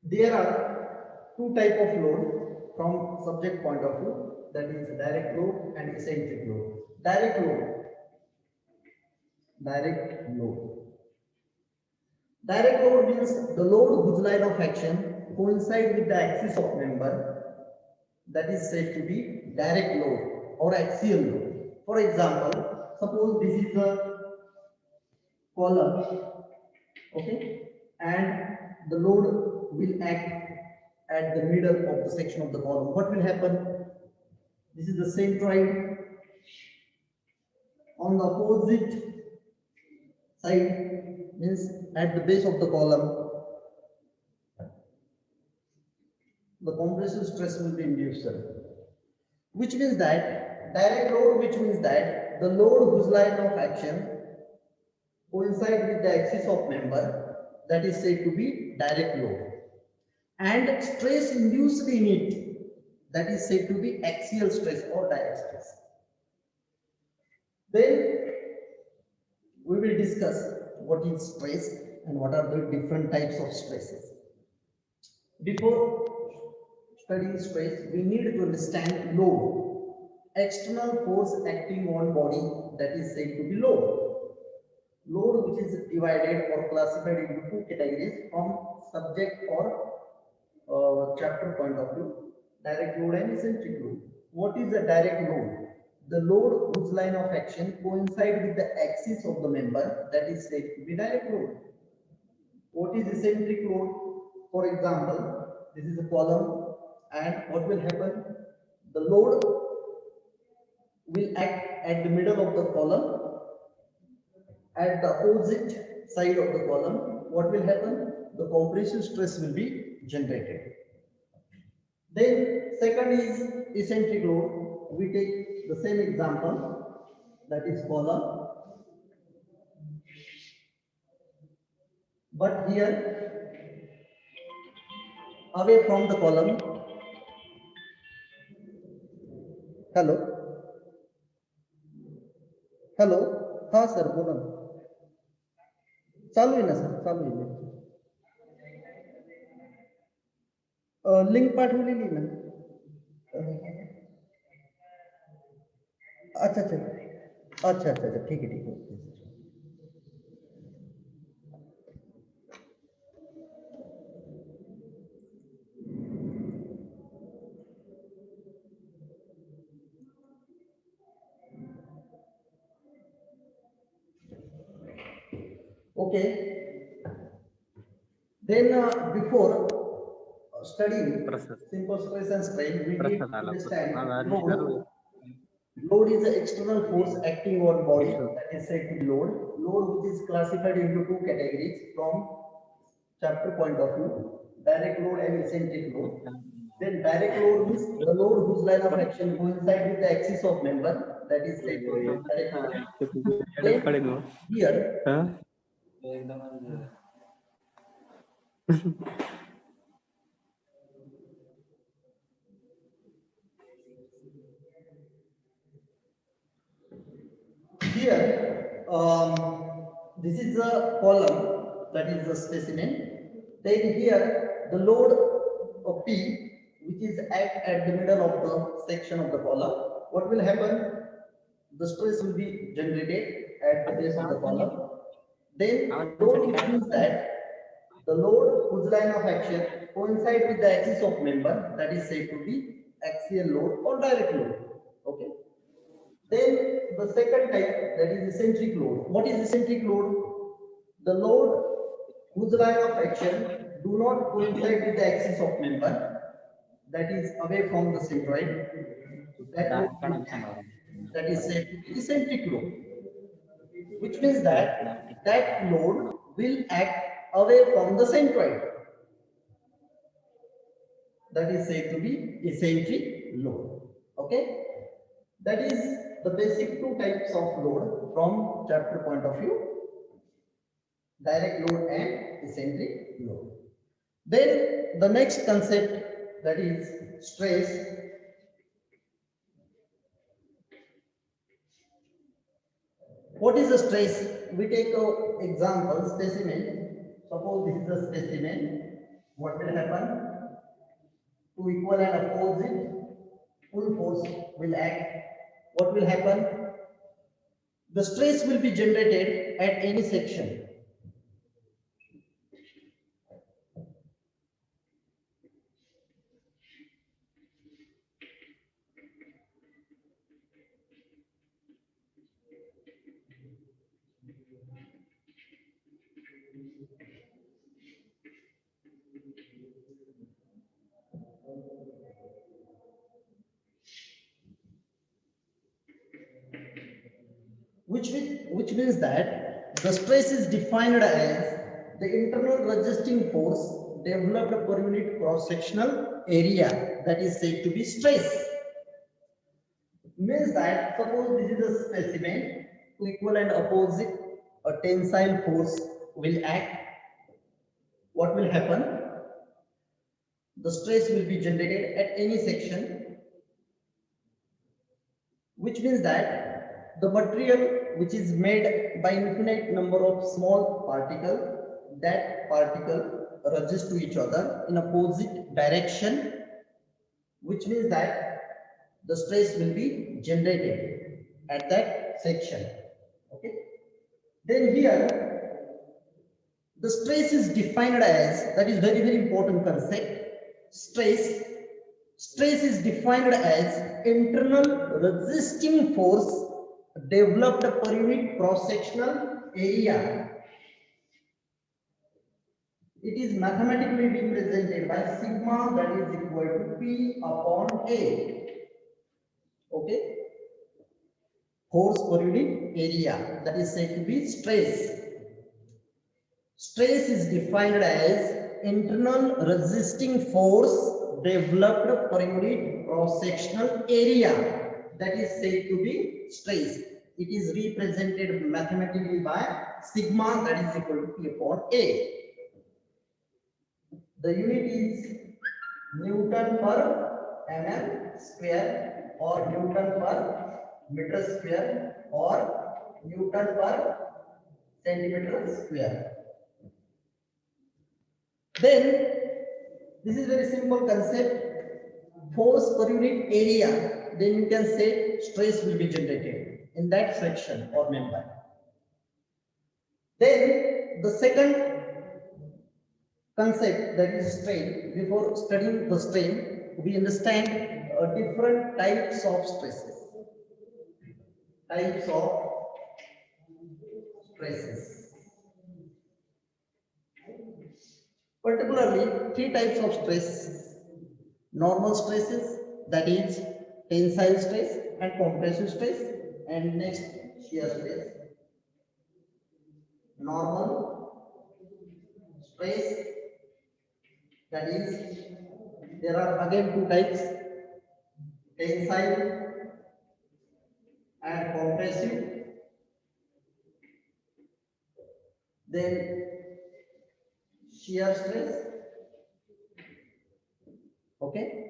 There are two type of load from subject point of view, that is direct load and eccentric load. Direct load means the load whose line of action coincide with the axis of member, that is said to be direct load or axial load. For example, suppose this is a column, okay, and the load will act at the middle of the section of the column. What will happen? This is the centroid. On the opposite side, means at the base of the column, the compressive stress will be induced, which means that direct load, which means that the load whose line of action coincide with the axis of member, that is said to be direct load, and stress induced in it, that is said to be axial stress or direct stress. Then we will discuss what is stress and what are the different types of stresses. Before studying stress, we need to understand load, external force acting on body, that is said to be load. Load, which is divided or classified into two categories from subject or chapter point of view: direct load and eccentric load. What is a direct load? The load whose line of action coincide with the axis of the member, that is said to be direct load. What is eccentric load? For example, this is a column, and what will happen? The load will act at the middle of the column. At the opposite side of the column, what will happen? The compressive stress will be generated. Then second is eccentric load. We take the same example, that is column, but here away from the column. Hello, hello, हाँ sir बोला ना, चालू आहे ना sir, चालू आहे. Link पाठवलेली ना. अच्छा अच्छा अच्छा अच्छा अच्छा, ठीक आहे ठीक आहे. Okay. Then before studying simple stress and strain, we need to understand load. Load is the external force acting on body, that is said to be load. Load, which is classified into two categories from chapter point of view: direct load and eccentric load. Then direct load means the load whose line of action coincide with the axis of member, that is said to be direct load. Then here here, this is the column, that is the specimen. Then here the load of P, which is at the middle of the section of the column. What will happen? The stress will be generated at the base of the column. Then load, which means that the load whose line of action coincide with the axis of member, that is said to be axial load or direct load. Okay. Then the second type, that is eccentric load. What is eccentric load? The load whose line of action do not coincide with the axis of member, that is away from the centroid. That is said to be eccentric load, which means that that load will act away from the centroid. That is said to be eccentric load. Okay, that is the basic two types of load from chapter point of view: direct load and eccentric load. Then the next concept, that is stress. What is the stress? We take an example specimen. Suppose this is a specimen. what will happen? Two equal and opposite full force will act. What will happen? The stress will be generated at any section. Which means that the stress is defined as the internal resisting force developed per unit cross-sectional area, that is said to be stress. Means that suppose this is a specimen, two equal and opposite a tensile force will act. What will happen? The stress will be generated at any section, which means that the material which is made by infinite number of small particles, that particle resist to each other in opposite direction, which means that the stress will be generated at that section. Okay. Then here the stress is defined as, that is very important concept. Stress is defined as internal resisting force developed per unit cross-sectional area. It is mathematically represented by sigma, that is equal to P upon A. Okay. Force per unit area, that is said to be stress. Stress is defined as internal resisting force developed per unit cross-sectional area, that is said to be stress. It is represented mathematically by sigma, that is equal to P upon A. The unit is Newton per mm square or Newton per meter square or Newton per centimeter square. Then this is very simple concept. Force per unit area, then you can say stress will be generated in that section or member. Then the second concept, that is strain. Before studying the strain, we understand different types of stresses. Types of stresses. Particularly three types of stress. Normal stresses, that is tensile stress and compressive stress, and next shear stress. Normal stress, that is there are again two types, tensile and compressive. Then shear stress. Okay.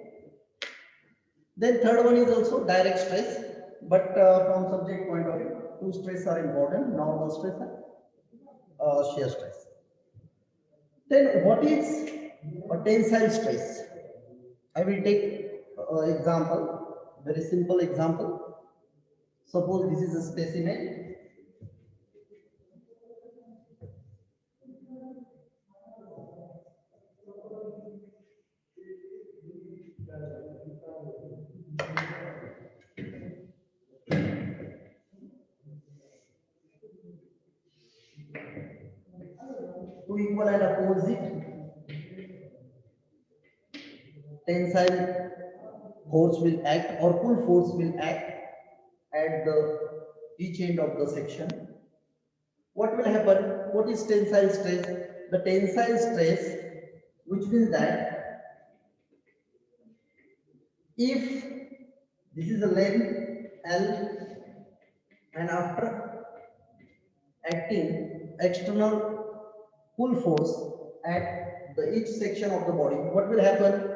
Then third one is also direct stress, but from subject point of view, two stress are important: normal stress and shear stress. Then what is a tensile stress? I will take example, very simple example. Suppose this is a specimen. Two equal and opposite tensile force will act or pull force will act at the each end of the section. What will happen? What is tensile stress? The tensile stress, which means that if this is a length L and after acting external pull force at the each section of the body, what will happen?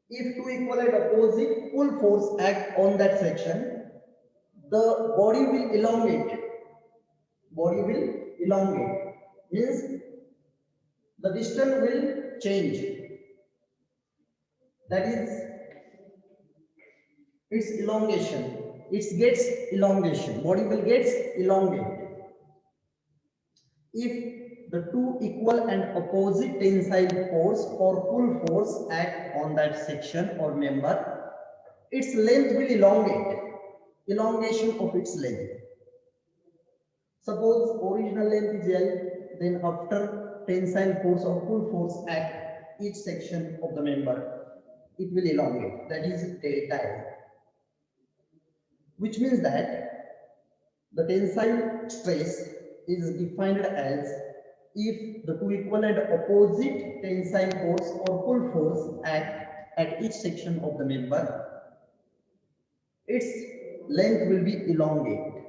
If two equal and opposite pull force act on that section, the body will elongate. Body will elongate. Means the distance will change. That is its elongation. It gets elongation. Body will get elongated. If the two equal and opposite tensile force or pull force act on that section or member, its length will elongate. Elongation of its length. Suppose original length is L, then after tensile force or pull force act each section of the member, it will elongate. That is delta L. Which means that the tensile stress is defined as if the two equal and opposite tensile force or pull force act at each section of the member, its length will be elongated.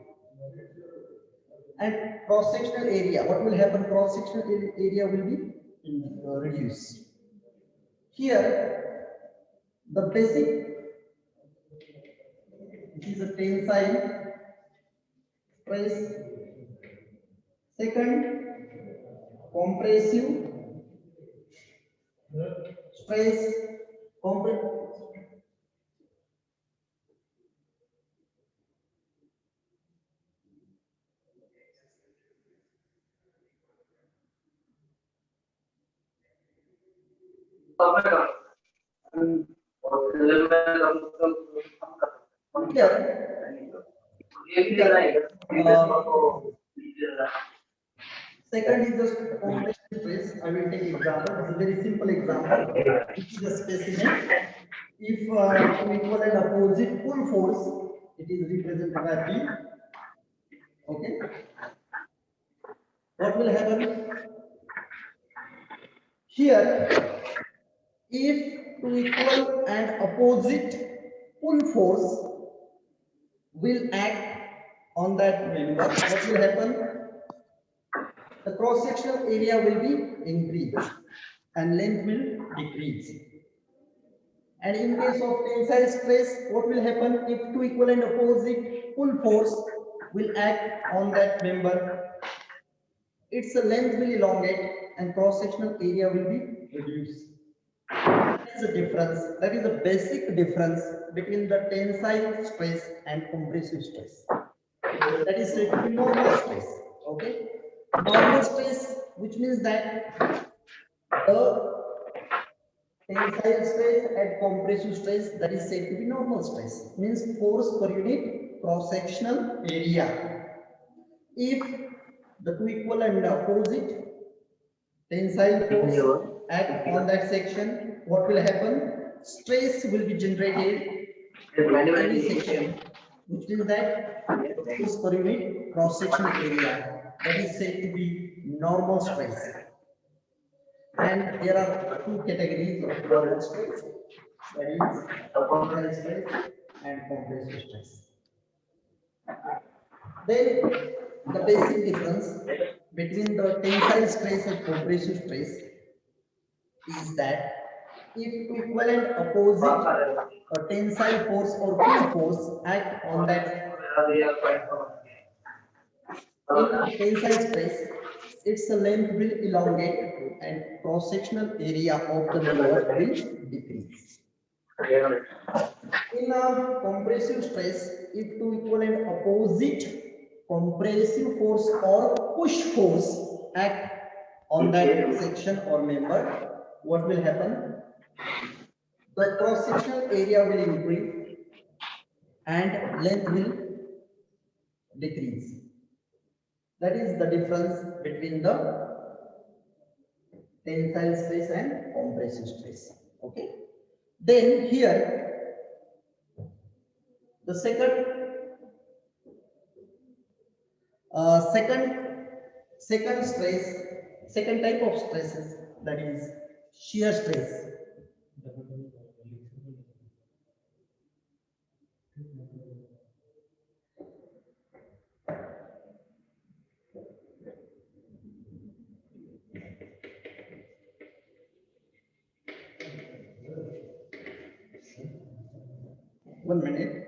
And cross-sectional area, what will happen? Cross-sectional area will be reduced. Here, the basic, this is a tensile stress. Second, compressive stress, second is just compression stress. I will take example. It's a very simple example. This is a specimen. If two equal and opposite pull force, it is represented by P. Okay. What will happen? Here, if two equal and opposite pull force will act on that member, what will happen? The cross-sectional area will be increased and length will decrease. And in case of tensile stress, what will happen if two equal and opposite pull force will act on that member? Its length will elongate and cross-sectional area will be reduced. That is the difference. That is the basic difference between the tensile stress and compressive stress. That is said to be normal stress. Okay. Normal stress, which means that the tensile stress and compressive stress, that is said to be normal stress, means force per unit cross-sectional area. If the two equal and opposite tensile force act on that section, what will happen? Stress will be generated in any section, which means that force per unit cross-sectional area, that is said to be normal stress. And there are two categories of normal stress, that is tensile stress and compressive stress. Then the basic difference between the tensile stress and compressive stress is that if two equal and opposite tensile force or pull force act on that in tensile stress, its length will elongate and cross-sectional area of the member will decrease. In a compressive stress, if two equal and opposite compressive force or push force act on that section or member, what will happen? The cross-sectional area will increase and length will decrease. That is the difference between the tensile stress and compressive stress. Okay. Then here, the second stress, second type of stresses, that is shear stress. One minute.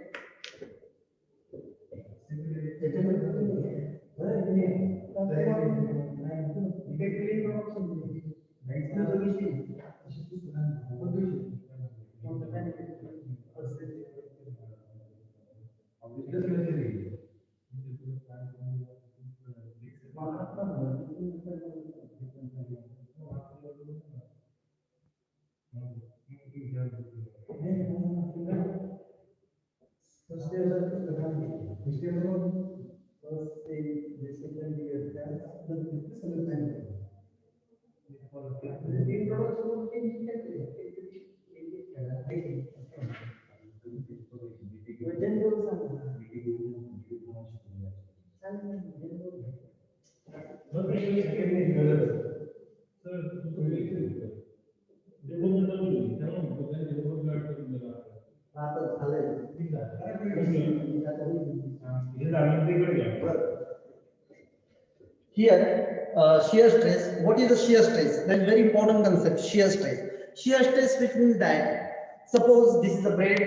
Here, shear stress. What is the shear stress? That is very important concept. Shear stress. Shear stress, which means that suppose this is a braid.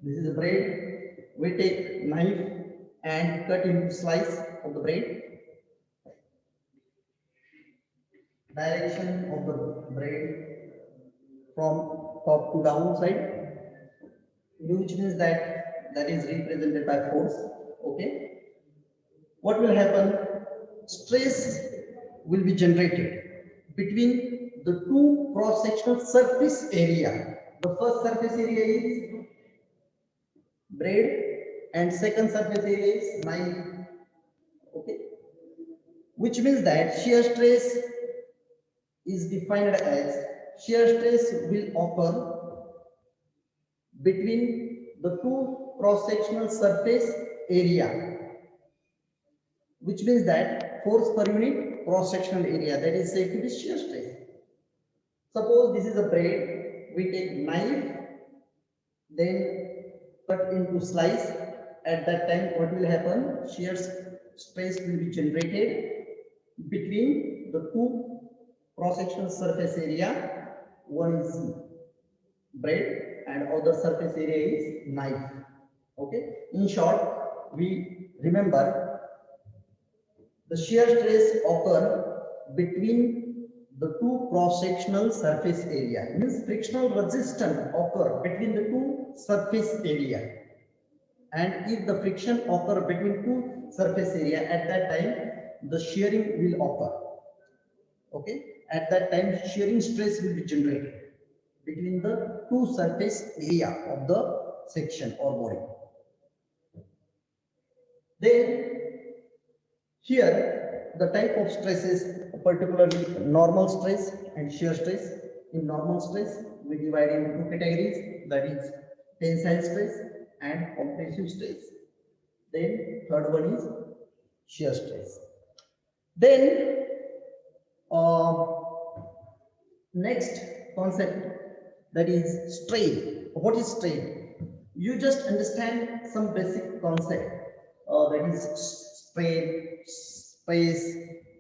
This is a braid. We take knife and cut into slice of the braid. Direction of the braid from top to down side, which means that is represented by force. Okay. What will happen? Stress will be generated between the two cross-sectional surface area. The first surface area is braid and second surface area is knife. Okay. Which means that shear stress is defined as shear stress will occur between the two cross-sectional surface area, which means that force per unit cross-sectional area, that is said to be shear stress. Suppose this is a braid, we take knife, then cut into slice. At that time, what will happen? Shear stress will be generated between the two cross-sectional surface area. One is braid and other surface area is knife. Okay. In short, we remember the shear stress occur between the two cross-sectional surface area. Means frictional resistance occur between the two surface area. And if the friction occur between two surface area, at that time the shearing will occur. Okay. At that time shearing stress will be generated between the two surface area of the section or body. Then here the type of stresses, particularly normal stress and shear stress. In normal stress we divide into two categories, that is tensile stress and compressive stress. Then third one is shear stress. Then next concept, that is strain. What is strain? You just understand some basic concept, that is strain, space,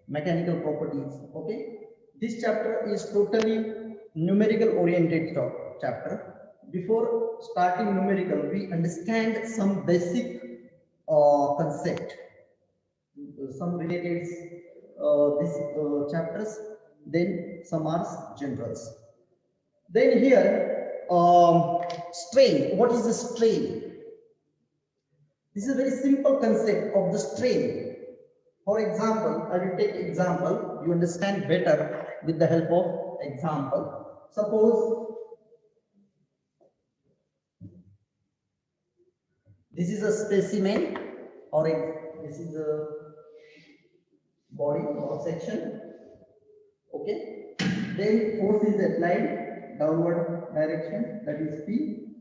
mechanical properties. Okay, this chapter is totally numerical oriented chapter. Before starting numerical, we understand some basic concept, some related these chapters, then some are generals. Then here, strain. What is the strain? This is a very simple concept of the strain. For example, I will take example. You understand better with the help of example. Suppose this is a specimen, or this is a body or section. Okay. Then force is applied downward direction, that is P.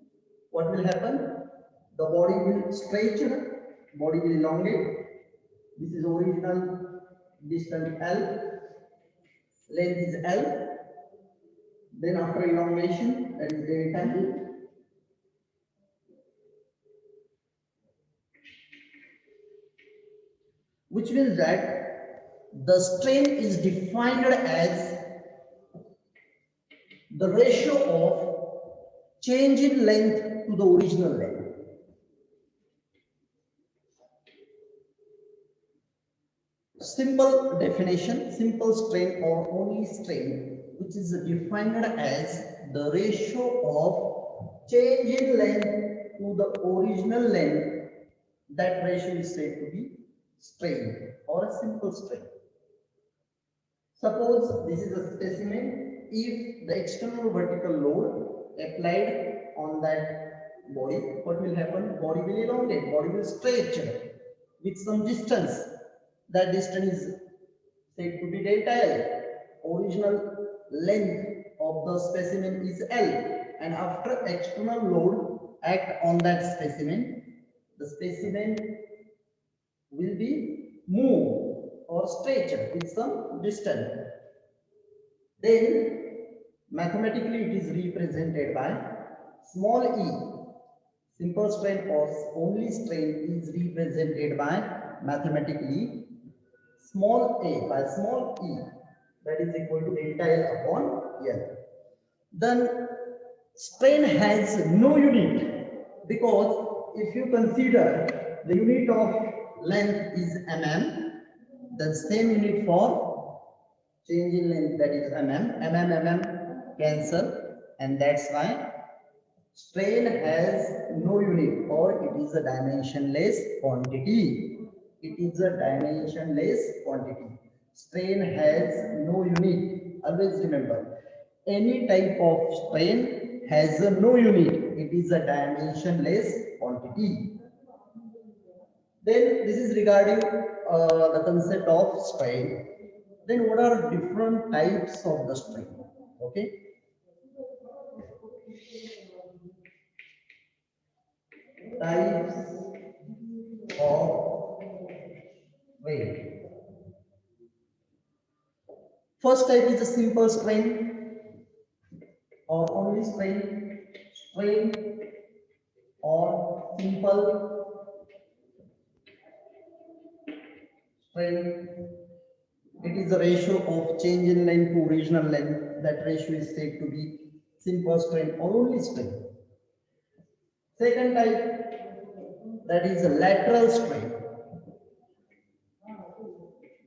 What will happen? The body will stretch, body will elongate. This is original distance L, length is L. Then after elongation, that is delta E. Which means that the strain is defined as the ratio of change in length to the original length. Simple definition, simple strain or only strain, which is defined as the ratio of change in length to the original length. That ratio is said to be strain or a simple strain. Suppose this is a specimen. If the external vertical load applied on that body, what will happen? Body will elongate, body will stretch with some distance. That distance is said to be delta L. Original length of the specimen is L, and after external load act on that specimen, the specimen will be moved or stretched with some distance. Then mathematically it is represented by small e. Simple strain or only strain is represented by mathematically small a by small e, that is equal to delta L upon L. Then strain has no unit, because if you consider the unit of length is mm, then same unit for change in length, that is mm cancel, and that's why strain has no unit, or it is a dimensionless quantity. It is a dimensionless quantity. Strain has no unit. Always remember, any type of strain has no unit. It is a dimensionless quantity. Then this is regarding the concept of strain. Then what are different types of the strain? Okay. Types of strain. First type is a simple strain or only strain, strain or simple strain. It is the ratio of change in length to original length. That ratio is said to be simple strain or only strain. Second type, that is a lateral strain.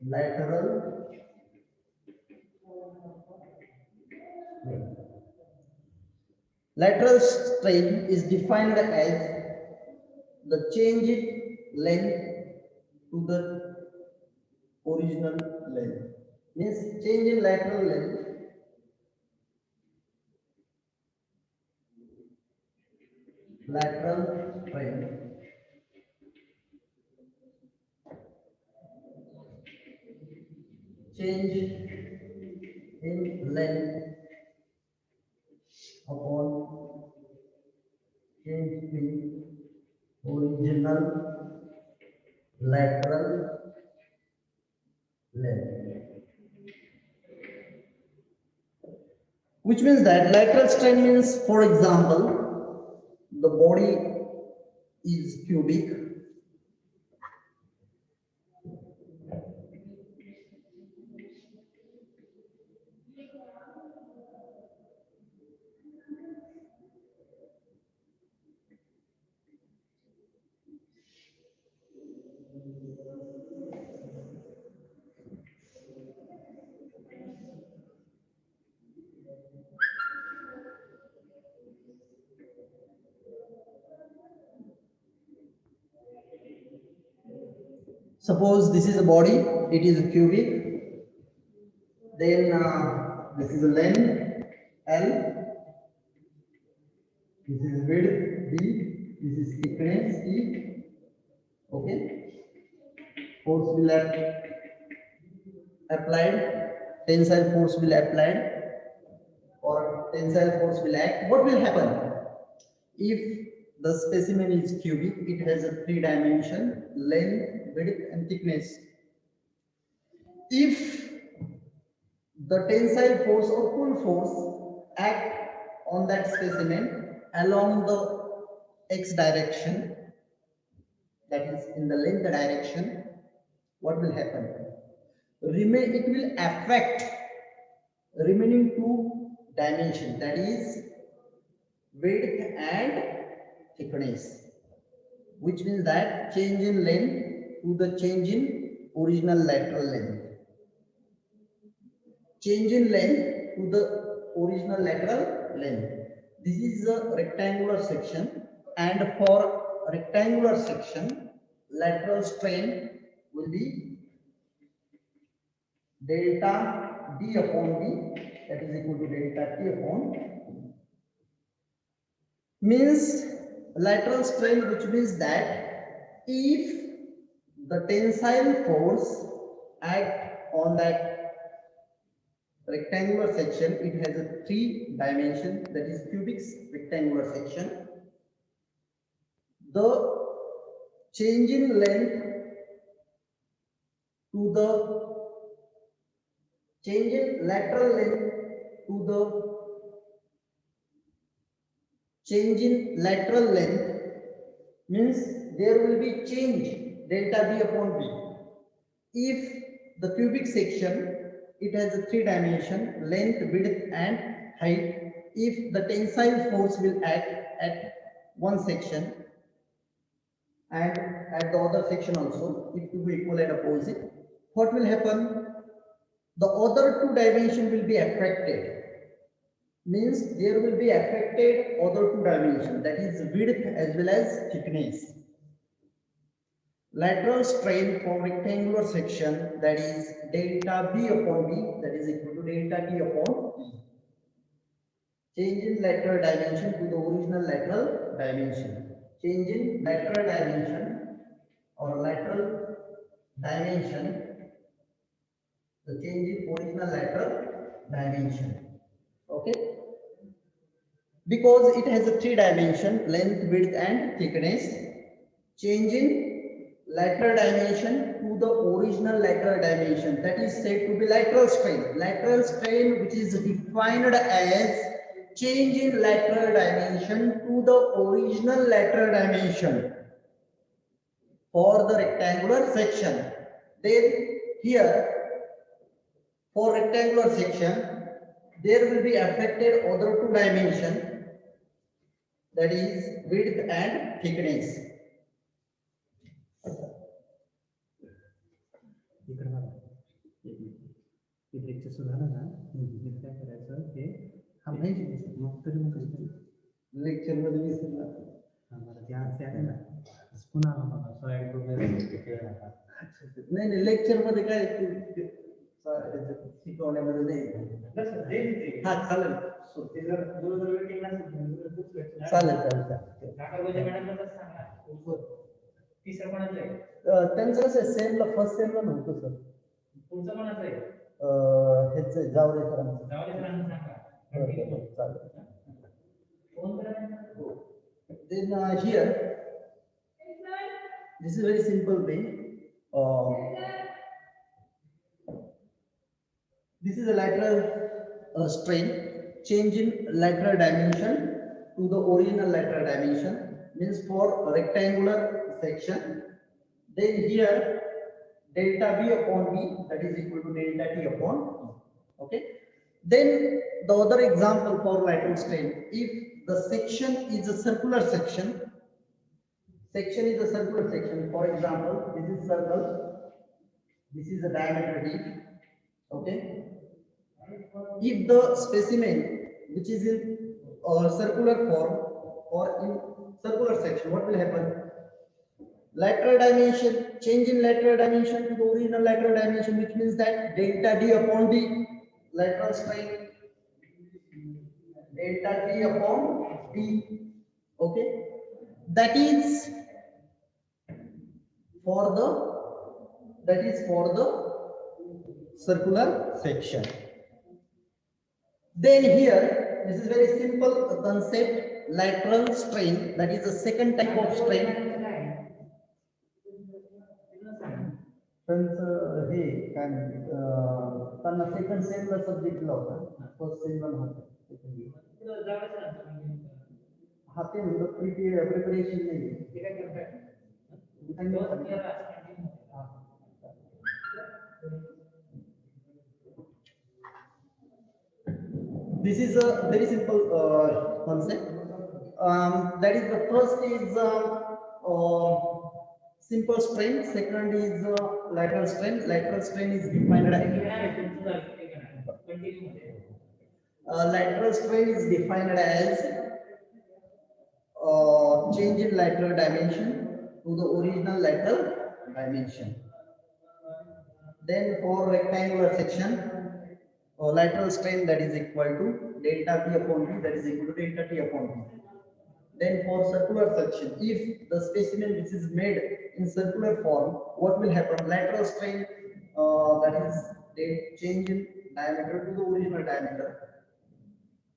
Lateral strain. Lateral strain is defined as the change in length to the original length. Means change in lateral length lateral strain change in length upon change in original lateral length, which means that lateral strain means, for example, the body is cubic, suppose this is a body, it is a cubic, then this is a length L, this is width B, this is thickness E, okay, force will applied, tensile force will applied, or tensile force will act. What will happen? If the specimen is cubic, it has a 3 dimension, length, width and thickness. If the tensile force or pull force act on that specimen along the x direction, that is in the length direction, what will happen? It will affect remaining 2 dimensions, that is width and thickness, which means that change in length to the change in original lateral length. Change in length to the original lateral length. This is a rectangular section, and for rectangular section, lateral strain will be delta D upon D, that is equal to delta T upon D. Means lateral strain, which means that if the tensile force act on that rectangular section, it has a 3 dimension, that is cubic rectangular section. The change in length to the change in lateral length to the change in lateral length means there will be change delta B upon B. If the cubic section, it has a 3 dimension, length, width and height. If the tensile force will act at one section and at the other section also, it will be equal and opposite, what will happen? The other 2 dimension will be affected. Means there will be affected other 2 dimension, that is width as well as thickness. Lateral strain for rectangular section, that is delta B upon B, that is equal to delta T upon B. Change in lateral dimension to the original lateral dimension. Change in lateral dimension or lateral dimension, the change in original lateral dimension. Okay? Because it has a 3 dimension, length, width and thickness. Change in lateral dimension to the original lateral dimension, that is said to be lateral strain. Lateral strain, which is defined as change in lateral dimension to the original lateral dimension for the rectangular section. Then here for rectangular section there will be affected other 2 dimension, that is width and thickness. Lecture मध्ये विसरला नाही नाही lecture मध्ये काय शिकवण्यामध्ये नाही. हा चालेल चालेल त्यांचं कसं सेमला फर्स्ट सेमला नव्हतं सर. तुमचं कोणाचं आहे? हेच जावडेकरांचं. चालेल. Then here, this is a very simple thing. This is a lateral strain. Change in lateral dimension to the original lateral dimension means for rectangular section. Then here delta B upon B, that is equal to delta T upon E. Okay. Then the other example for lateral strain, if the section is a circular section, for example, this is circle, this is the diameter D. Okay. If the specimen which is in circular form or in circular section, what will happen? Lateral dimension, change in lateral dimension to the original lateral dimension, which means that delta D upon D, lateral strain, delta T upon D. Okay, that is for the circular section. Then here, this is very simple concept, lateral strain, that is the second type of strain. हे काय त्यांना second Semla subject होता, first Semla नव्हता. हा ते म्हणतो preparation नाही. This is a very simple concept. That is, the first is simple strain, second is lateral strain. Lateral strain is defined as change in lateral dimension to the original lateral dimension. Then for rectangular section, lateral strain, that is equal to delta B upon B, that is equal to delta T upon B. Then for circular section, if the specimen which is made in circular form, what will happen? Lateral strain that is the change in diameter to the original diameter.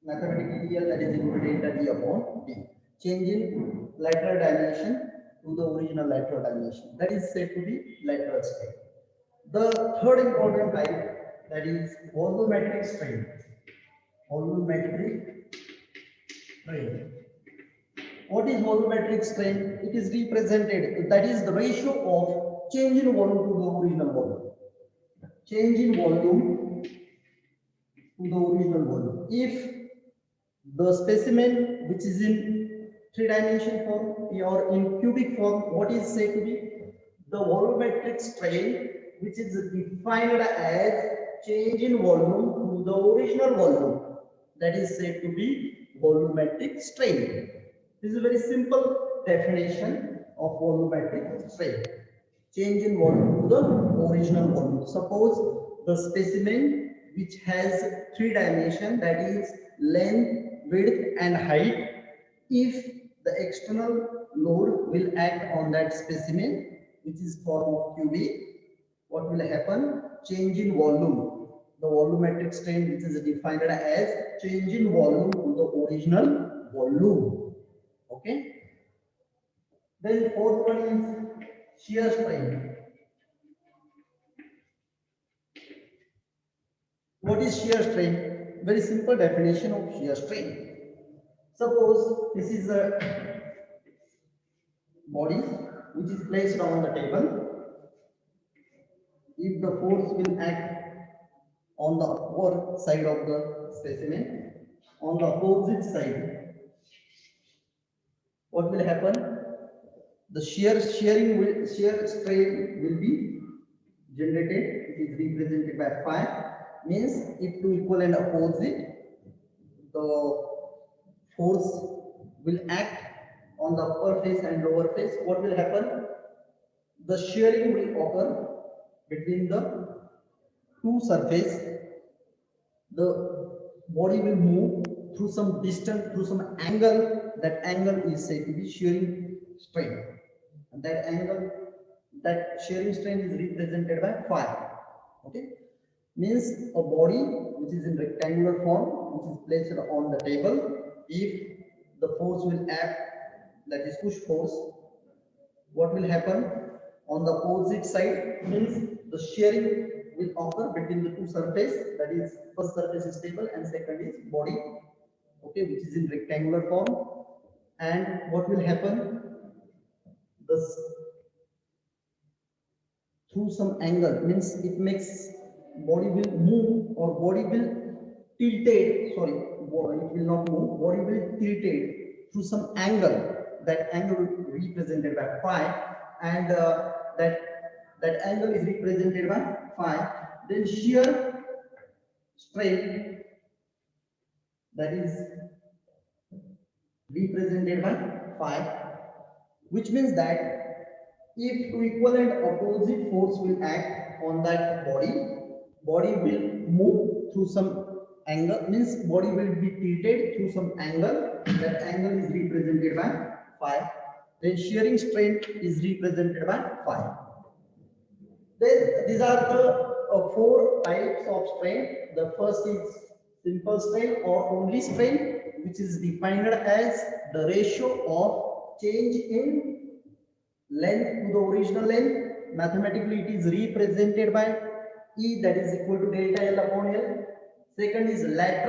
Mathematically, here that is equal to delta D upon D. Change in lateral dimension to the original lateral dimension. That is said to be lateral strain. The third important type, that is volumetric strain. Volumetric strain. What is volumetric strain? It is represented, that is the ratio of change in volume to the original volume. Change in volume to the original volume. If the specimen which is in three-dimensional form or in cubic form, what is said to be the volumetric strain, which is defined as change in volume to the original volume, that is said to be volumetric strain. This is a very simple definition of volumetric strain. Change in volume to the original volume. Suppose the specimen which has three dimensions, that is length, width and height. If the external load will act on that specimen, which is form of cubic, what will happen? Change in volume. The volumetric strain, which is defined as change in volume to the original volume. Okay. Then fourth one is shear strain. What is shear strain? Very simple definition of shear strain. Suppose this is a body which is placed on the table. If the force will act on the upward side of the specimen, on the opposite side, what will happen? The shear strain will be generated. It is represented by phi. Means if two equal and opposite, the force will act on the upper face and lower face. What will happen? The shearing will occur between the two surfaces. The body will move through some distance, through some angle. That angle is said to be shearing strain. And that angle, that shearing strain is represented by phi. Okay. Means a body which is in rectangular form, which is placed on the table. If the force will act, that is push force, what will happen? On the opposite side, means the shearing will occur between the two surfaces. That is, first surface is table and second is body, okay, which is in rectangular form. And what will happen? This through some angle, means it makes body will move or body will tilted. Sorry, it will not move. Body will tilted through some angle. That angle is represented by phi, and that angle is represented by phi. Then shear strain, that is represented by phi, which means that if two equal and opposite force will act on that body will move through some angle, means body will be tilted through some angle. That angle is represented by phi. Then shearing strain is represented by phi. Then these are the four types of strain. The first is simple strain or only strain, which is defined as the ratio of change in length to the original length. Mathematically, it is represented by E, that is equal to delta L upon L. Second is lateral